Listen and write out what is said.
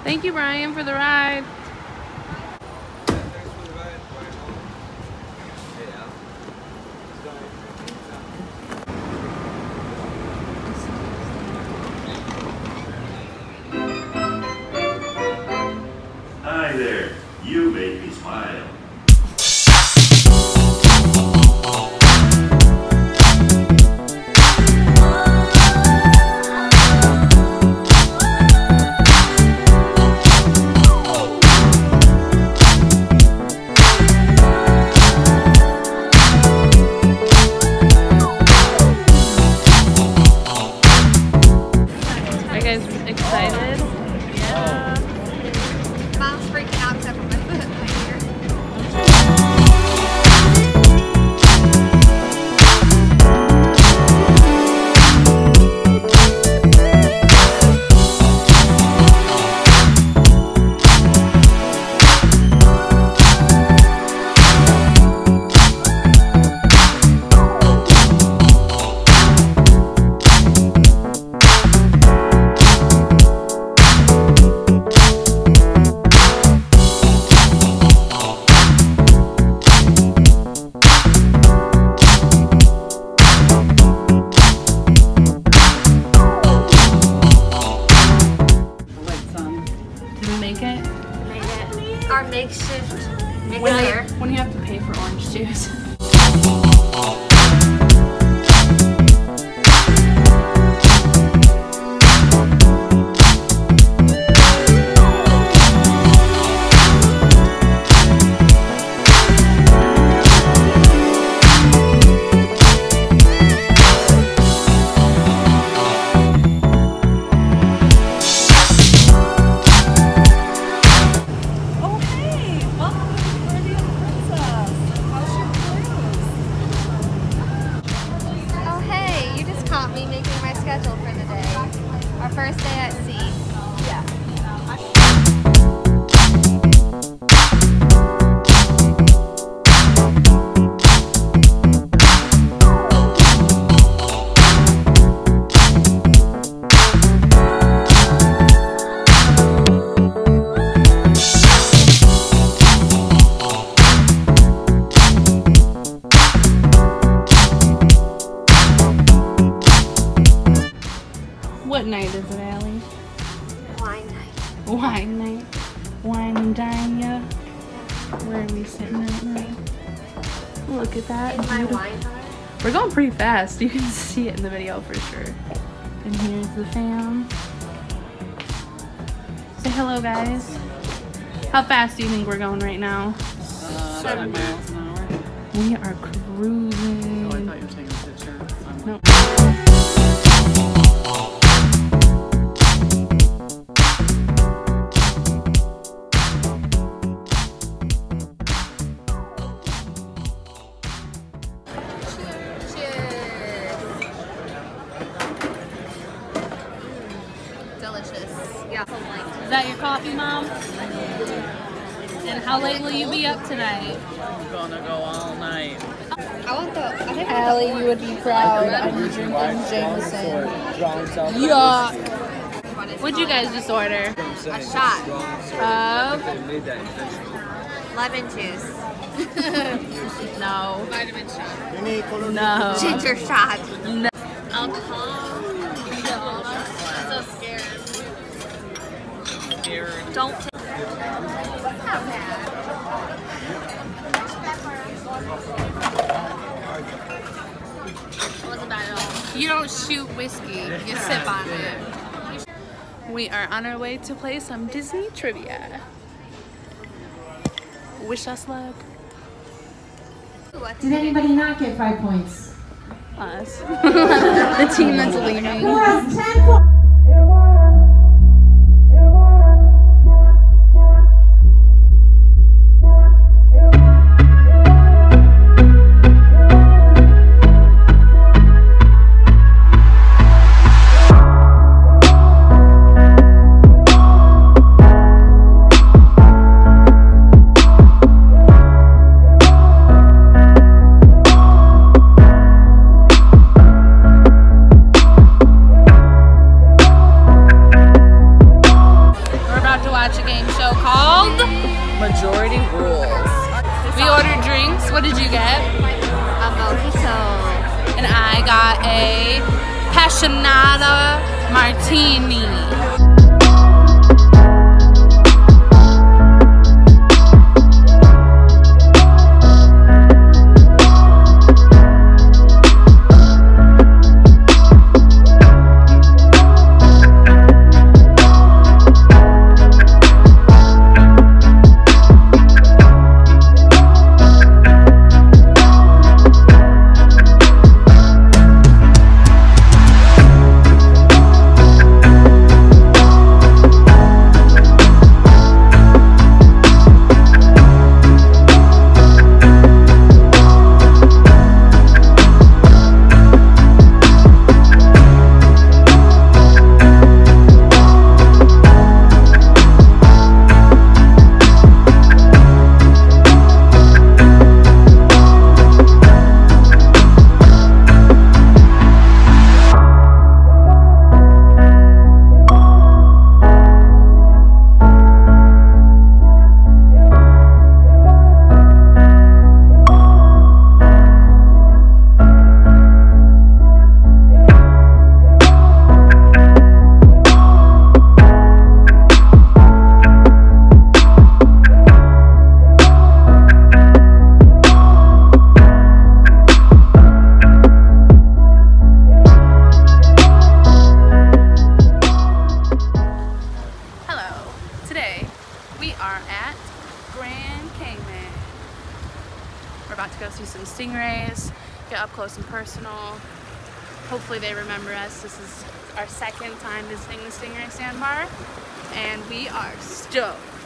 Thank you, Brian, for the ride. Hi there. You make me smile. Excited? Yeah. Mom's freaking out except for my foot right here. Our makeshift mixer. When you have to pay for orange juice. Me making my schedule for the day. Our first day at sea. Yeah. What night is it, Allie? Wine night. Wine night. Wine and dine ya. Where are we sitting at now? Look at that. In my wine bar. We're going pretty fast. You can see it in the video for sure. And here's the fam. Say hello, guys. How fast do you think we're going right now? 7 miles an hour. We are cruising. Oh, I thought you were taking a picture. No. Delicious. Yeah. Is that your coffee, Mom? And how late will you be up tonight? I'm gonna go all night. Allie, you would be proud. I'm drinking Jameson. Yeah. What'd you guys just order? A shot. Of? Lemon juice. No. Vitamin shot. No. Ginger shot. No. Alcohol. I'm so scared. Don't take it. Not bad. It wasn't bad at all. You don't shoot whiskey, you sip on it. We are on our way to play some Disney trivia. Wish us luck. Did anybody not get 5 points? Us. The team that's leaving. Who has 10 points? Passionata Martini. We are at Grand Cayman. We're about to go see some stingrays, get up close and personal. Hopefully they remember us. This is our second time visiting the stingray sandbar, and we are stoked.